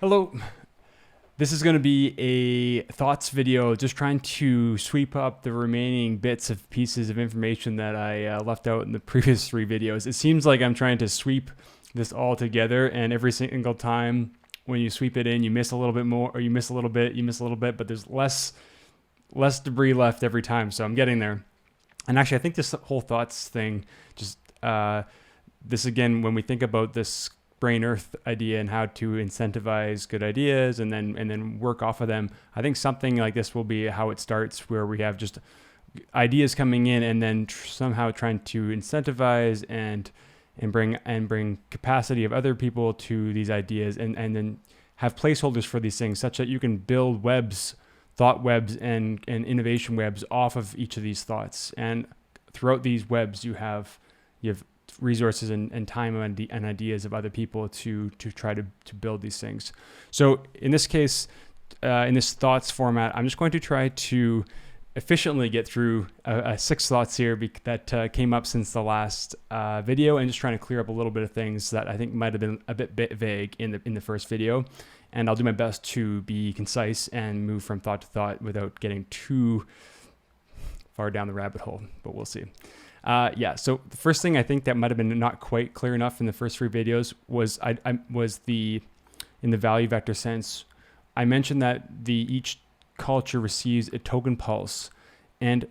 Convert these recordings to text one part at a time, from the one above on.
Hello. This is going to be a thoughts video, just trying to sweep up the remaining bits of pieces of information that I left out in the previous three videos. It seems like I'm trying to sweep this all together, and every single time when you sweep it in, you miss a little bit more, or you miss a little bit, but there's less debris left every time, so I'm getting there. And actually, I think this whole thoughts thing, just this again, when we think about this brain earth idea and how to incentivize good ideas and then work off of them, I think something like this will be how it starts, where we have just ideas coming in and then somehow trying to incentivize and bring capacity of other people to these ideas, and then have placeholders for these things such that you can build webs, thought webs and innovation webs off of each of these thoughts. And throughout these webs, you have resources and time and ideas of other people to try to build these things. So in this case, in this thoughts format, I'm just going to try to efficiently get through 6 thoughts here that came up since the last video, and just trying to clear up a little bit of things that I think might have been a bit vague in the first video. And I'll do my best to be concise and move from thought to thought without getting too far down the rabbit hole, but we'll see. So the first thing I think that might have been not quite clear enough in the first 3 videos was in the value vector sense. I mentioned that each culture receives a token pulse, and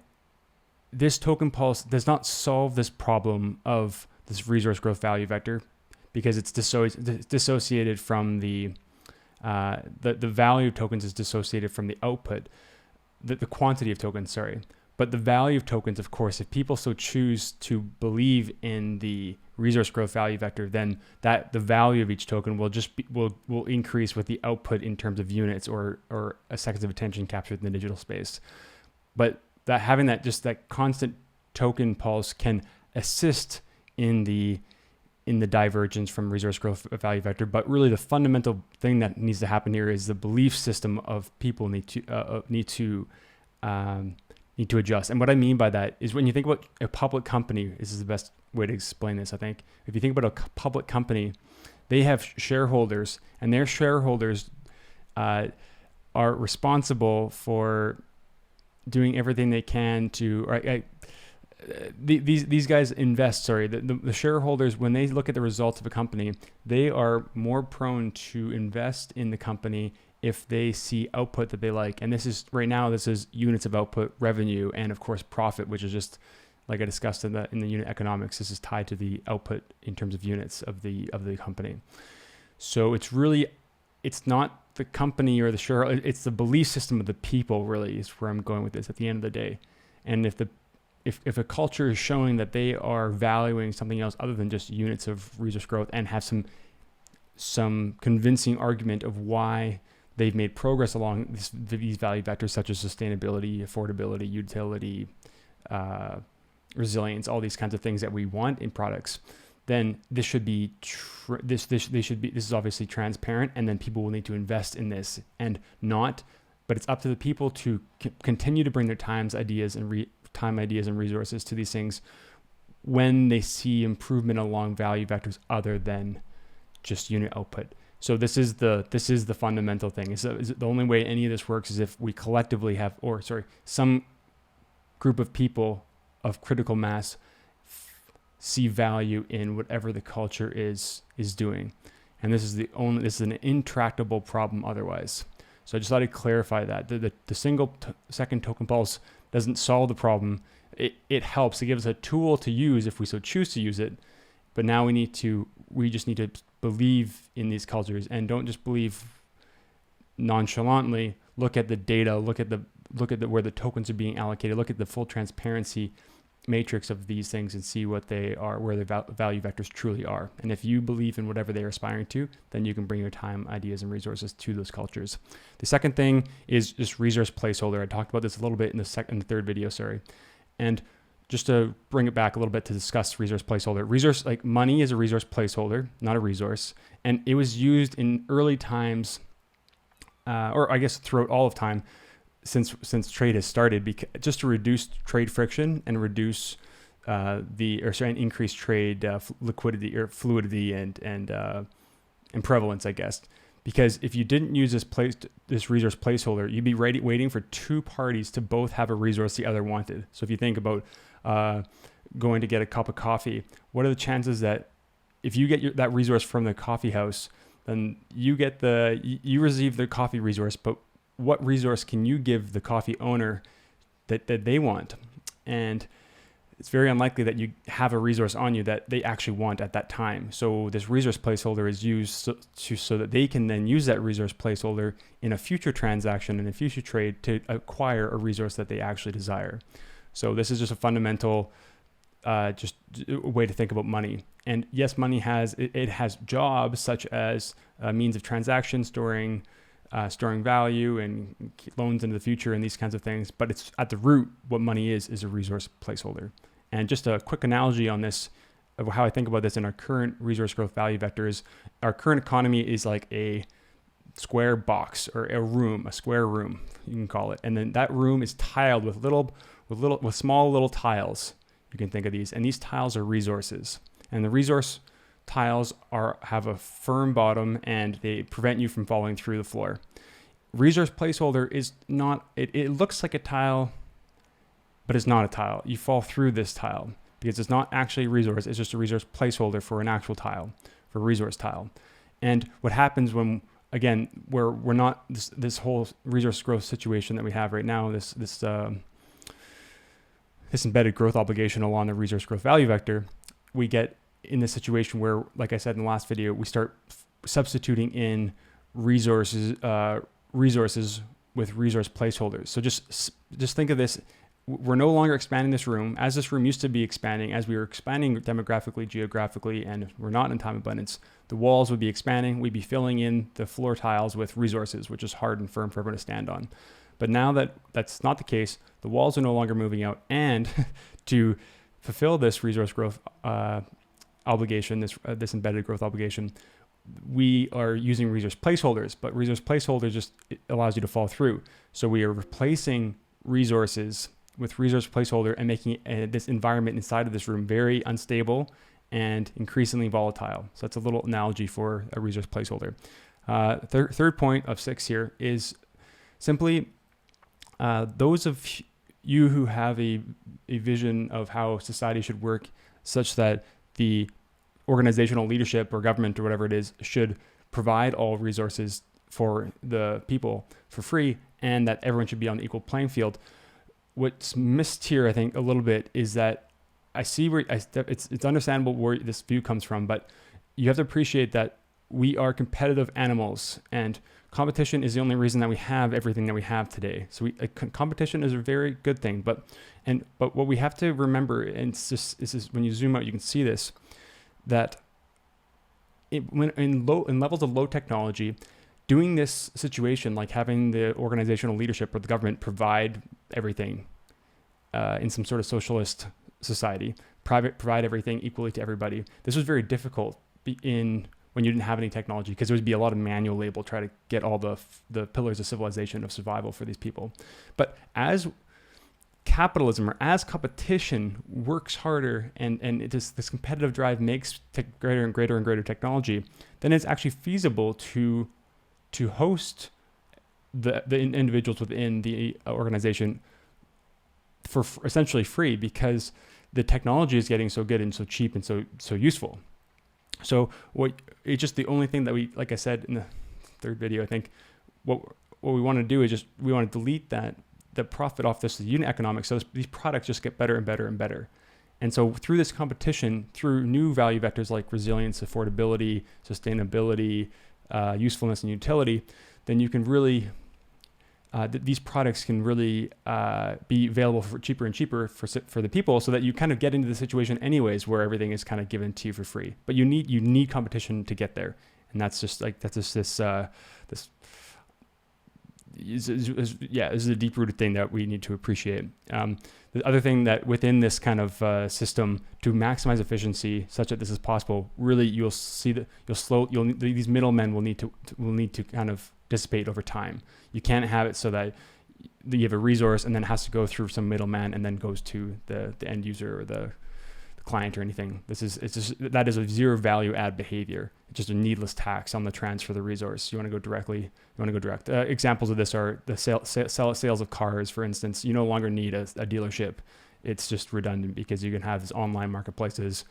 this token pulse does not solve this problem of this resource growth value vector, because it's dissociated from the value of tokens is dissociated from the output, the quantity of tokens, sorry. But the value of tokens, of course, if people so choose to believe in the resource growth value vector, then that the value of each token will increase with the output in terms of units or seconds of attention captured in the digital space. But that having that constant token pulse can assist in the divergence from resource growth value vector. But really, the fundamental thing that needs to happen here is the belief system of people need to adjust. And what I mean by that is, when you think about a public company, this is the best way to explain this, I think. If you think about a public company, they have shareholders, and their shareholders are responsible for doing everything they can to, these guys invest, the shareholders, when they look at the results of a company, they are more prone to invest in the company if they see output that they like. And this is units of output, revenue, and of course profit, which is just like I discussed in the unit economics. This is tied to the output in terms of units of the company. So it's not the company or the shareholder, it's the belief system of the people, really, is where I'm going with this at the end of the day. And if a culture is showing that they are valuing something else other than just units of resource growth, and have some convincing argument of why they've made progress along these value vectors, such as sustainability, affordability, utility, resilience, all these kinds of things that we want in products, then this should be this is obviously transparent, and then people will need to invest in this, but it's up to the people to continue to bring their time, ideas, and resources to these things when they see improvement along value vectors other than just unit output. So this is the fundamental thing. Is the only way any of this works is if we collectively have, some group of people of critical mass see value in whatever the culture is doing. And this is an intractable problem otherwise. So I just thought I'd clarify that. The single second token pulse doesn't solve the problem. It helps. It gives us a tool to use if we so choose to use it. But now we just need to believe in these cultures, and don't just believe nonchalantly. Look at the data, look at where the tokens are being allocated, look at the full transparency matrix of these things, and see what they are, where the value vectors truly are. And if you believe in whatever they're aspiring to, then you can bring your time, ideas, and resources to those cultures. The second thing is just resource placeholder. I talked about this a little bit in the third video, and just to bring it back a little bit to discuss resource placeholder. Like money is a resource placeholder, not a resource. And it was used in early times, or I guess throughout all of time, since trade has started, just to reduce trade friction and reduce and increase trade liquidity or fluidity and prevalence, I guess. Because if you didn't use this resource placeholder, you'd be waiting for two parties to both have a resource the other wanted. So if you think about going to get a cup of coffee, what are the chances that if you get that resource from the coffee house, then you receive the coffee resource, but what resource can you give the coffee owner that they want? And it's very unlikely that you have a resource on you that they actually want at that time. So this resource placeholder is used so that they can then use that resource placeholder in a future transaction, in a future trade, to acquire a resource that they actually desire. So this is just a fundamental just a way to think about money. And yes, money has jobs such as means of transaction, storing value and loans into the future and these kinds of things. But it's at the root, what money is a resource placeholder. And just a quick analogy on this, of how I think about this in our current resource growth value vectors. Our current economy is like a square box, or a square room, you can call it. And then that room is tiled with small little tiles. You can think of these, and these tiles are resources. And the resource tiles have a firm bottom, and they prevent you from falling through the floor. Resource placeholder is not, it looks like a tile, but it's not a tile. You fall through this tile because it's not actually a resource. It's just a resource placeholder for an actual tile, for a resource tile. And what happens when, again, we're not this whole resource growth situation that we have right now, this embedded growth obligation along the resource growth value vector, we get in this situation where, like I said in the last video, we start substituting in resources with resource placeholders. So just think of this. We're no longer expanding this room as this room used to be expanding, as we were expanding demographically, geographically, and we're not in time abundance. The walls would be expanding. We'd be filling in the floor tiles with resources, which is hard and firm for everyone to stand on. But now that that's not the case, the walls are no longer moving out. And to fulfill this resource growth obligation, this embedded growth obligation, we are using resource placeholders, but resource placeholders just allows you to fall through. So we are replacing resources with resource placeholder and making this environment inside of this room very unstable and increasingly volatile. So that's a little analogy for a resource placeholder. Third point of 6 here is simply those of you who have a vision of how society should work, such that the organizational leadership or government or whatever it is should provide all resources for the people for free, and that everyone should be on the equal playing field. What's missed here, I think, a little bit is that I see where it's understandable where this view comes from, but you have to appreciate that we are competitive animals, and competition is the only reason that we have everything that we have today. So competition is a very good thing, but what we have to remember, and this is when you zoom out, you can see this, that when in levels of low technology, doing this situation, like having the organizational leadership or the government provide everything in some sort of socialist society, provide everything equally to everybody. This was very difficult when you didn't have any technology, because there would be a lot of manual labor try to get all the pillars of civilization, of survival for these people. But as capitalism, or as competition works harder, and this competitive drive makes greater and greater and greater technology, then it's actually feasible to host the individuals within the organization for essentially free, because the technology is getting so good and so cheap and so useful. So it's just the only thing that we, like I said in the third video, I think what we want to do is we want to delete the profit off this unit economics, so these products just get better and better and better. And so through this competition, through new value vectors like resilience, affordability, sustainability, usefulness, and utility, then you can really these products can really be available for cheaper and cheaper for the people, so that you kind of get into the situation anyways where everything is kind of given to you for free. But you need competition to get there, and this is a deep-rooted thing that we need to appreciate. The other thing that within this kind of system, to maximize efficiency such that this is possible, really you'll see that these middlemen will need to kind of dissipate over time. You can't have it so that you have a resource and then it has to go through some middleman and then goes to the end user or the client or anything. That is a zero value add behavior. It's just a needless tax on the transfer of the resource. You want to go directly. You want to go direct. Examples of this are the sales of cars, for instance. You no longer need a dealership. It's just redundant because you can have these online marketplaces,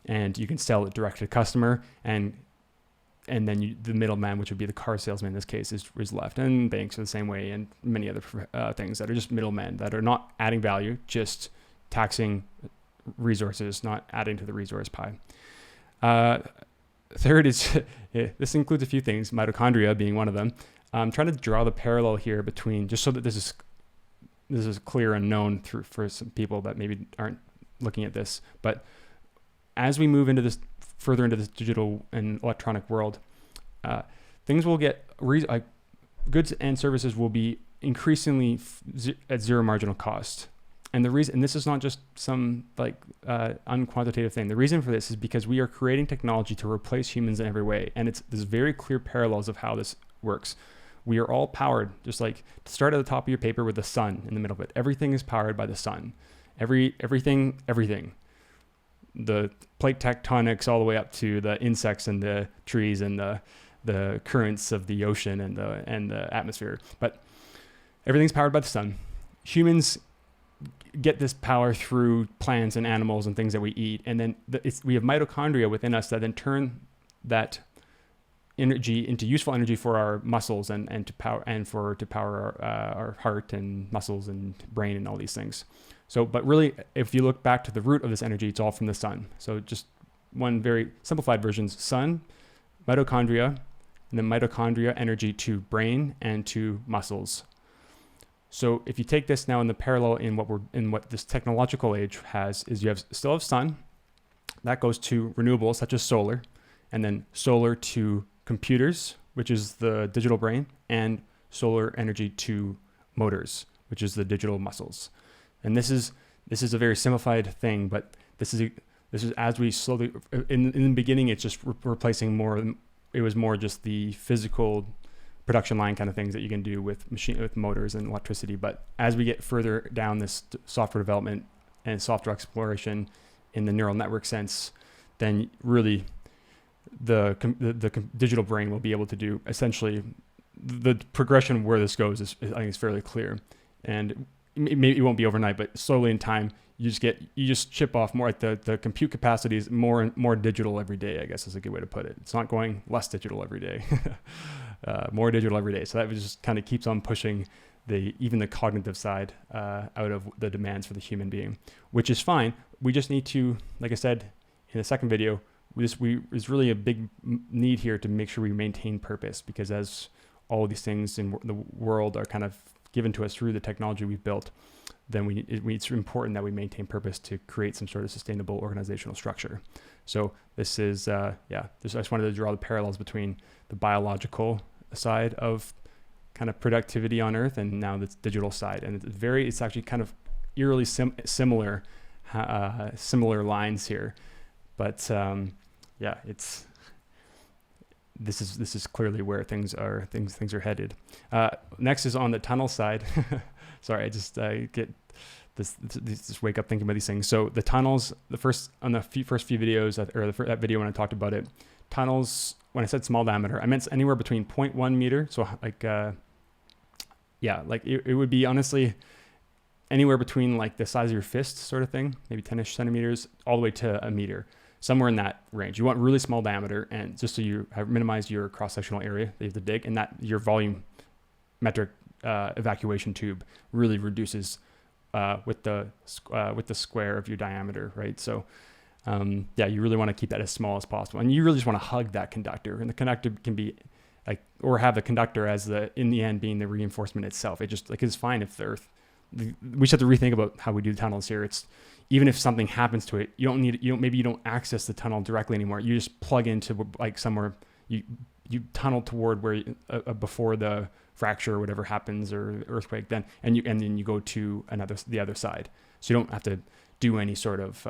and you can sell it direct to the customer, and then the middleman, which would be the car salesman in this case, is left. And banks are the same way, and many other things that are just middlemen that are not adding value, just taxing resources, not adding to the resource pie. Third is, this includes a few things, mitochondria being one of them. I'm trying to draw the parallel here between, just so that this is clear and known for some people that maybe aren't looking at this. But as we move into this, further into this digital and electronic world, things will get, goods and services will be increasingly at zero marginal cost. And the reason, and this is not just some unquantitative thing. The reason for this is because we are creating technology to replace humans in every way. And there's very clear parallels of how this works. We are all powered, just like to start at the top of your paper with the sun in the middle of it. Everything is powered by the sun. Everything. The plate tectonics all the way up to the insects and the trees and the currents of the ocean and the atmosphere. But everything's powered by the sun. Humans get this power through plants and animals and things that we eat, and then we have mitochondria within us that then turn that energy into useful energy for our muscles and to power our heart and muscles and brain and all these things. So, but really, if you look back to the root of this energy, it's all from the sun. So just one very simplified version: sun, mitochondria, and then mitochondria energy to brain and to muscles. So if you take this now in the parallel in what this technological age has, is you still have sun, that goes to renewables such as solar, and then solar to computers, which is the digital brain, and solar energy to motors, which is the digital muscles. And this is a very simplified thing, but this is as we slowly, in the beginning, it's just replacing more. It was more just the physical production line kind of things that you can do with motors and electricity. But as we get further down this software development and software exploration in the neural network sense, then really the digital brain will be able to do essentially the progression where this goes is, I think, is fairly clear. And maybe it won't be overnight, but slowly in time, you just chip off more. Like the compute capacity is more and more digital every day, I guess is a good way to put it. It's not going less digital every day, more digital every day. So that just kind of keeps on pushing even the cognitive side out of the demands for the human being, which is fine. We just need to, like I said in the second video, there's really a big need here to make sure we maintain purpose, because as all these things in the world are kind of given to us through the technology we've built, then it's important that we maintain purpose to create some sort of sustainable organizational structure. So this is, I just wanted to draw the parallels between the biological side of kind of productivity on Earth and now the digital side. And it's actually kind of eerily similar lines here. But this is clearly where things are headed. Next is on the tunnel side. Sorry, I just get this wake up thinking about these things. So the tunnels, first few videos, or that video when I talked about it, tunnels, when I said small diameter, I meant anywhere between 0.1 meter. So it would be honestly anywhere between like the size of your fist sort of thing, maybe 10-ish centimeters, all the way to a meter. Somewhere in that range. You want really small diameter, and just so you have minimized your cross-sectional area that you have to dig, and that your volumetric evacuation tube really reduces with the square of your diameter, right? So you really want to keep that as small as possible, and you really just want to hug that conductor. And the conductor can be or have the conductor as in the end being the reinforcement itself. It just it's fine if the Earth. We just have to rethink about how we do tunnels here. It's even if something happens to it, maybe you don't access the tunnel directly anymore. You just plug into somewhere, you tunnel toward where before the fracture or whatever happens or earthquake, then then you go to the other side. So you don't have to do any sort of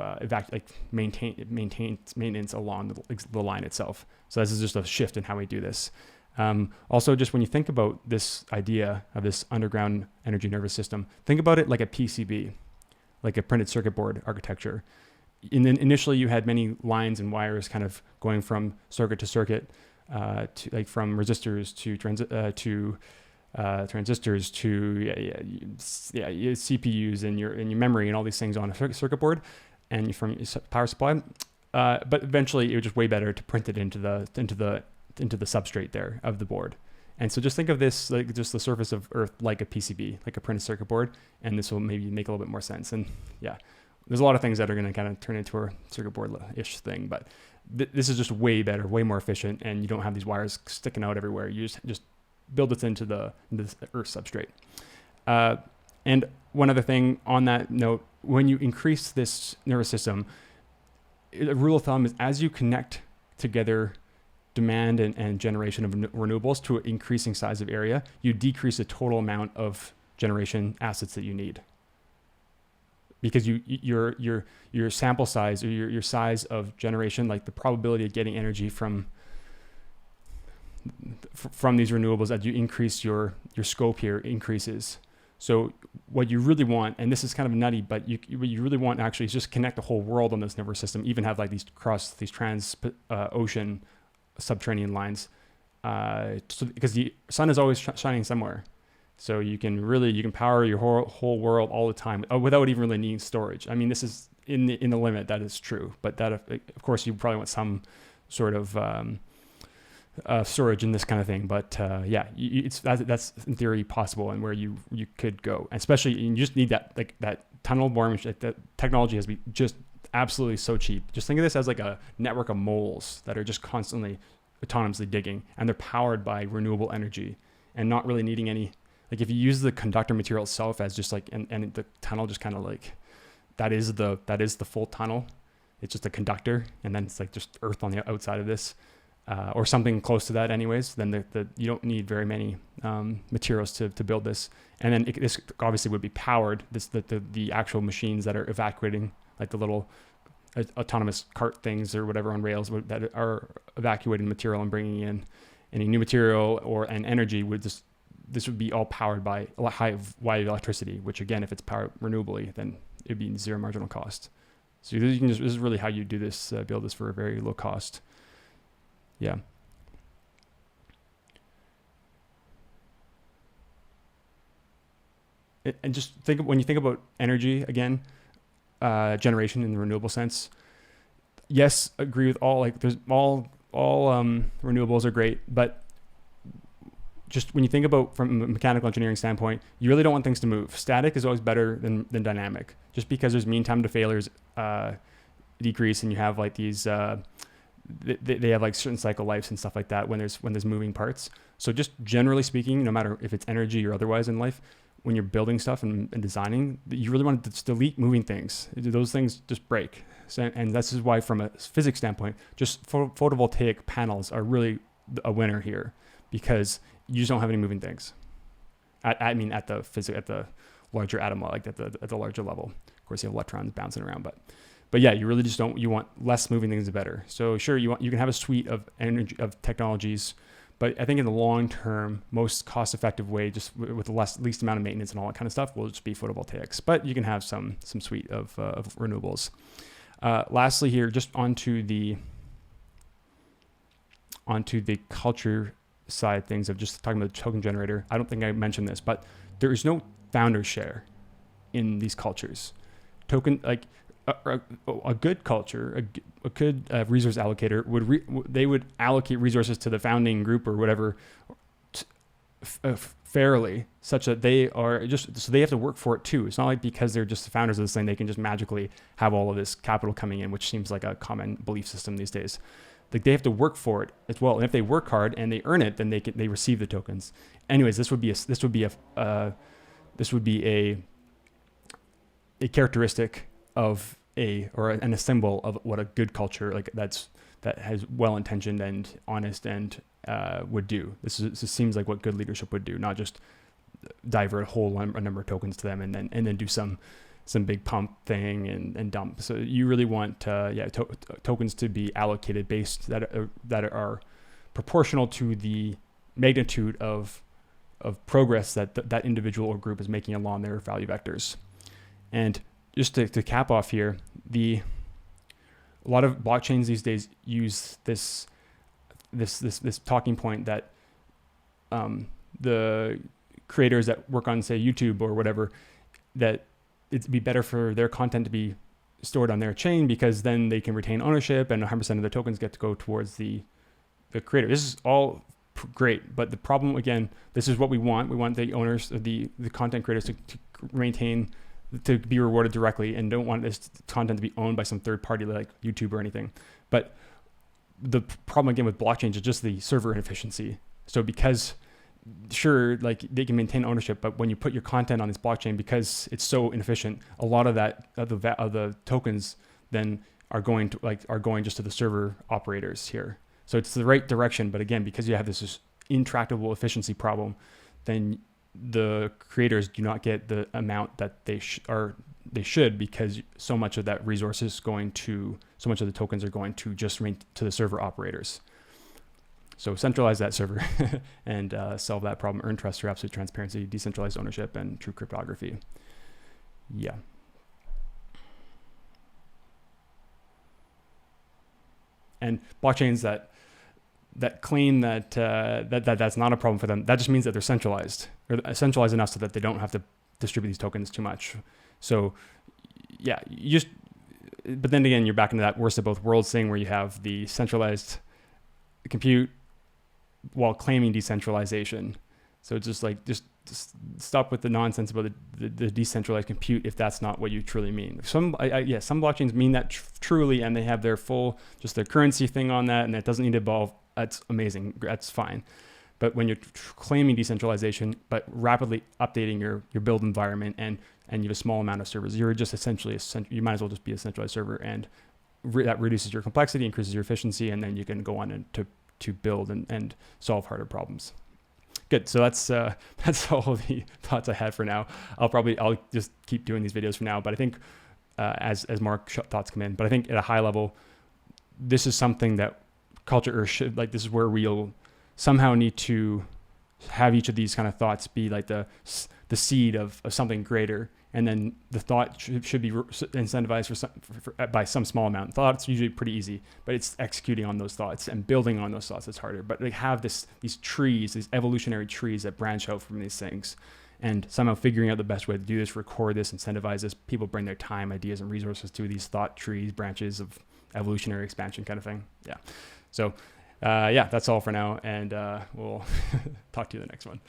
maintenance along the line itself. So this is just a shift in how we do this. Also, just when you think about this idea of this underground energy nervous system, think about it like a PCB, like a printed circuit board architecture. initially you had many lines and wires kind of going from circuit to circuit, to like from resistors to transistors to CPUs and your memory and all these things on a circuit board, and from your power supply. But eventually, it was just way better to print it into the substrate there of the board. And so just think of this like just the surface of Earth like a PCB, like a printed circuit board, and this will maybe make a little bit more sense. And yeah, there's a lot of things that are going to kind of turn into a circuit board-ish thing, but this is just way better, way more efficient, and you don't have these wires sticking out everywhere. You just build it into the Earth substrate. And one other thing on that note, when you increase this nervous system, a rule of thumb is as you connect together demand and generation of renewables to an increasing size of area, you decrease the total amount of generation assets that you need. Because your sample size or your size of generation, like the probability of getting energy from these renewables as you increase your scope here increases. So what you really want, and this is kind of nutty, but what you really want actually is just connect the whole world on this nervous system, even have like these trans ocean subterranean lines, so because the sun is always shining somewhere. So you can power your whole world all the time without even really needing storage. I mean, this is in the limit, that is true, but that of course you probably want some sort of storage in this kind of thing. But that's in theory possible and where you could go. And especially you just need that tunnel boring. That technology has to be just absolutely so cheap. Just think of this as like a network of moles that are just constantly autonomously digging, and they're powered by renewable energy and not really needing any. Like if you use the conductor material itself as just like, and the tunnel just kind of like, that is the full tunnel. It's just a conductor, and then it's like just earth on the outside of this, or something close to that anyways. Then you don't need very many materials to build this. And then this obviously would be powered, the actual machines that are evacuating, like the little autonomous cart things or whatever on rails that are evacuating material and bringing in any new material and energy this would be all powered by high wide electricity, which again, if it's powered renewably, then it'd be zero marginal cost. So this is really how you do this, build this for a very low cost. Yeah. And just when you think about energy again, generation in the renewable sense, yes, agree with all, like there's all renewables are great, but just when you think about from a mechanical engineering standpoint, you really don't want things to move. Static is always better than dynamic, just because there's mean time to failures decrease, and you have like these they have like certain cycle lives and stuff like that when there's moving parts. So just generally speaking, no matter if it's energy or otherwise in life, when you're building stuff and designing, you really want to delete moving things. Those things just break. So, and this is why from a physics standpoint, just photovoltaic panels are really a winner here, because you just don't have any moving things. At the larger atom, like at the larger level. Of course, you have electrons bouncing around, but yeah, you really just don't. You want less moving things, the better. So sure, you can have a suite of technologies, but I think in the long term, most cost-effective way, just with the least amount of maintenance and all that kind of stuff, will just be photovoltaics. But you can have some suite of renewables. Lastly, here, just onto the culture side of things of just talking about the token generator. I don't think I mentioned this, but there is no founder share in these cultures. Token, like a good culture, a good resource allocator they would allocate resources to the founding group or whatever fairly, such that they are just, so they have to work for it too. It's not like because they're just the founders of this thing, they can just magically have all of this capital coming in, which seems like a common belief system these days. Like they have to work for it as well, and if they work hard and they earn it, then they receive the tokens. Anyways, this would be a characteristic of a symbol of what a good culture like that has well intentioned and honest and would do. This seems like what good leadership would do, not just divert a whole number of tokens to them and then do some big pump thing and dump. So you really want tokens to be allocated based that are proportional to the magnitude of progress that individual or group is making along their value vectors. And just to cap off here, a lot of blockchains these days use this talking point that the creators that work on, say, YouTube or whatever, that it'd be better for their content to be stored on their chain because then they can retain ownership and 100% of the tokens get to go towards the creator. This is all great, but the problem, again, this is what we want. We want the owners, the content creators to maintain, to be rewarded directly, and don't want this content to be owned by some third party like YouTube or anything. But the problem again with blockchains is just the server inefficiency. So because sure, like they can maintain ownership, but when you put your content on this blockchain, because it's so inefficient, a lot of that of the tokens then are going just to the server operators here. So it's the right direction, but again, because you have this intractable efficiency problem, then the creators do not get the amount that they should, because so much of that resource is going to, so much of the tokens are going to just to the server operators. So centralize that server and solve that problem. Earn trust through absolute transparency, decentralized ownership, and true cryptography. Yeah. And blockchains that claim that that's not a problem for them, that just means that they're centralized, or centralized enough so that they don't have to distribute these tokens too much. So yeah, but then again, you're back into that worst of both worlds thing where you have the centralized compute while claiming decentralization. So it's just stop with the nonsense about the decentralized compute if that's not what you truly mean. Some blockchains mean that truly, and they have their full, just their currency thing on that, and it doesn't need to evolve. That's amazing. That's fine. But when you're claiming decentralization, but rapidly updating your build environment, and you have a small amount of servers, you're just essentially you might as well just be a centralized server, and that reduces your complexity, increases your efficiency, and then you can go on to build and solve harder problems. Good. So that's all the thoughts I had for now. I'll just keep doing these videos for now, but I think as more thoughts come in, but I think at a high level, this is something that culture should, like, this is where we'll somehow need to have each of these kind of thoughts be like the seed of something greater. And then the thought should be incentivized by some small amount. Thought's usually pretty easy, but it's executing on those thoughts and building on those thoughts that's harder. But they have these trees, these evolutionary trees that branch out from these things, and somehow figuring out the best way to do this, record this, incentivize this. People bring their time, ideas, and resources to these thought trees, branches of evolutionary expansion kind of thing. Yeah. So that's all for now, and we'll talk to you in the next one.